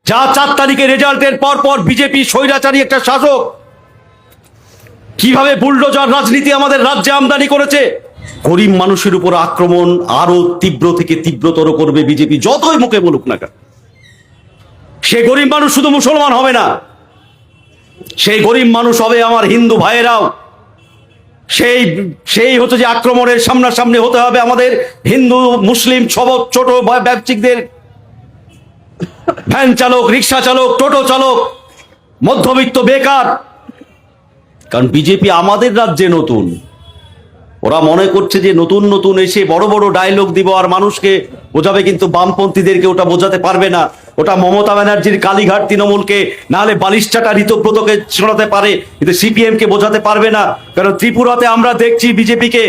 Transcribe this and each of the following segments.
যা 4 তারিখে রেজাল্টের পর পর বিজেপি স্বৈরাচারী একটা শাসক কিভাবে বুলডোজার রাজনীতি আমাদের রাজ্যে আমদানি করেছে। গরিব মানুষের উপর আক্রমণ আরো তীব্র থেকে তীব্রতর করবে বিজেপি, যতই মুখে বলুক না কেন। সে গরিব মানুষ শুধু মুসলমান হবে না, সেই গরিব মানুষ হবে আমার হিন্দু ভাইয়েরাও। সেই হচ্ছে যে আক্রমণের সামনাসামনি হতে হবে আমাদের হিন্দু মুসলিম সব ছোট ব্যবসায়িকদের, ভ্যান চালক, রিক্সা চালক, টোটো চালক, মধ্যবিত্ত, বেকার। কারণ বিজেপি আমাদের রাজ্যে নতুন, ওরা মনে করছে যে নতুন নতুন এসে বড় বড় ডায়লগ দিব আর মানুষকে বোঝাবে, কিন্তু বামপন্থীদেরকে ওটা বোঝাতে পারবে না। ওটা মমতা ব্যানার্জির কালীঘাট তৃণমূলকে, নাহলে বালিশচাটা ঋতব্রতকে শোনাতে পারে, কিন্তু সিপিএম কে বোঝাতে পারবে না। কারণ ত্রিপুরাতে আমরা দেখছি বিজেপিকে,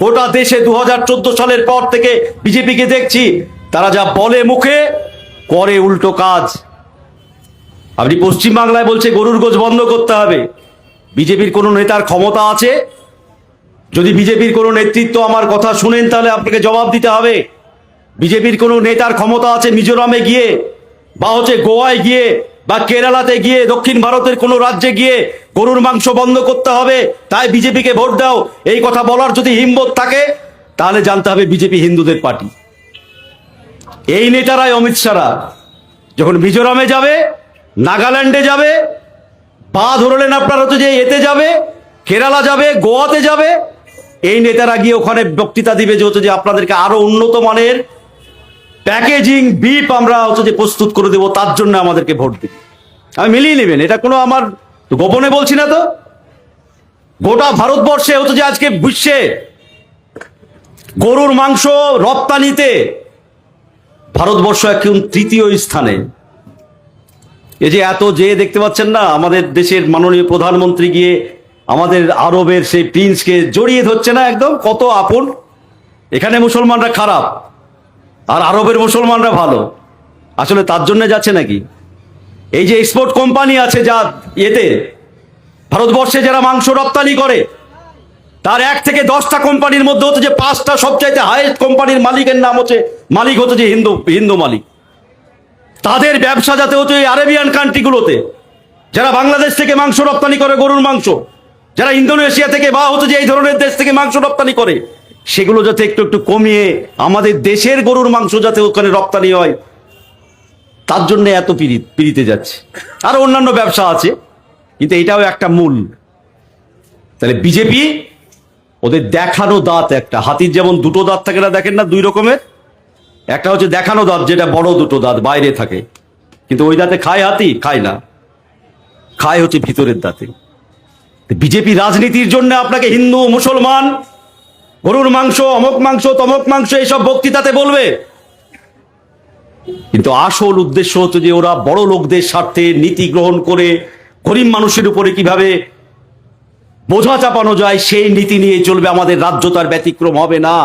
গোটা দেশে 2014 সালের পর থেকে বিজেপিকে দেখছি, তারা যা বলে মুখে করে উল্টো কাজ। আপনি পশ্চিমবাংলায় বলছে গরুর গোছ বন্ধ করতে হবে। বিজেপির কোনো নেতার ক্ষমতা আছে? যদি বিজেপির কোনো নেতৃত্ব আমার কথা শুনেন তাহলে আপনাকে জবাব দিতে হবে। বিজেপির কোনো নেতার ক্ষমতা আছে মিজোরামে গিয়ে বা হচ্ছে গোয়ায় গিয়ে বা কেরালাতে গিয়ে দক্ষিণ ভারতের কোনো রাজ্যে গিয়ে গরুর মাংস বন্ধ করতে হবে তাই বিজেপিকে ভোট দাও, এই কথা বলার যদি হিম্মত থাকে তাহলে জানতে হবে বিজেপি হিন্দুদের পার্টি। এই নেতারাই, অমিত শাহরা যখন মিজোরামে যাবে, নাগাল্যান্ডে যাবে, পা ধরলেন আপনার হচ্ছে যে এতে যাবে, কেরালা যাবে, গোয়াতে যাবে, এই নেতারা গিয়ে ওখানে বক্তৃতা দিবে যে হচ্ছে যে আপনাদেরকে আরো উন্নত মানের প্যাকেজিং বিপ আমরা হচ্ছে যে প্রস্তুত করে দেবো, তার জন্য আমাদেরকে ভোট দিন। আমি মিলিয়ে নেবেন, এটা কোনো আমার গোপনে বলছি না তো। গোটা ভারতবর্ষে হচ্ছে যে আজকে বিশ্বে গরুর মাংস রপ্তানিতে ভারতবর্ষ এখন 3য় স্থানে। এই যে এত যে দেখতে পাচ্ছেন না, আমাদের দেশের মাননীয় প্রধানমন্ত্রী গিয়ে আমাদের আরবের সেই প্রিন্সকে জড়িয়ে ধরছে না, একদম কত আপন। এখানে মুসলমানরা খারাপ আর আরবের মুসলমানরা ভালো, আসলে তার জন্য যাচ্ছে নাকি? এই যে এক্সপোর্ট কোম্পানি আছে যা এতে ভারতবর্ষে যারা মাংস রপ্তানি করে, তার 1 থেকে 10টা কোম্পানির মধ্যে হচ্ছে যে 5টা সবচাইতে হাইয়েস্ট কোম্পানির মালিকের নাম হচ্ছে, মালিক হচ্ছে যে হিন্দু মালিক। তাদের ব্যবসা যাতে হচ্ছে আরেবিয়ান কান্ট্রিগুলোতে, যারা বাংলাদেশ থেকে মাংস রপ্তানি করে গরুর মাংস, যারা ইন্দোনেশিয়া থেকে বা হচ্ছে যে এই ধরনের দেশ থেকে মাংস রপ্তানি করে, সেগুলো যাতে একটু একটু কমিয়ে আমাদের দেশের গরুর মাংস যাতে ওখানে রপ্তানি হয়, তার জন্য এত পিড়িতে যাচ্ছে। আর অন্যান্য ব্যবসা আছে, কিন্তু এটাও একটা মূল। তাহলে বিজেপি ওদের দেখানো দাঁত, একটা হাতির যেমন 2টো দাঁত থাকে না, দেখেন না 2 রকমের, একটা হচ্ছে দেখানো দাঁত যেটা বড় 2টো দাঁত বাইরে থাকে, কিন্তু ওই দাঁতে খায় হাতি? খায় না, খায় হচ্ছে ভিতরের দাঁতে। বিজেপি রাজনীতির জন্য আপনাকে হিন্দু মুসলমান, গরুর মাংস, অমক মাংস, তমক মাংস এইসব বক্তৃতাতে বলবে, কিন্তু আসল উদ্দেশ্য হচ্ছে যে ওরা বড় লোকদের স্বার্থে নীতি গ্রহণ করে গরিব মানুষের উপরে কিভাবে বোঝা চাপানো যায় সেই নীতি নিয়ে চলবে। আমাদের রাজ্য তার ব্যতিক্রম হবে না।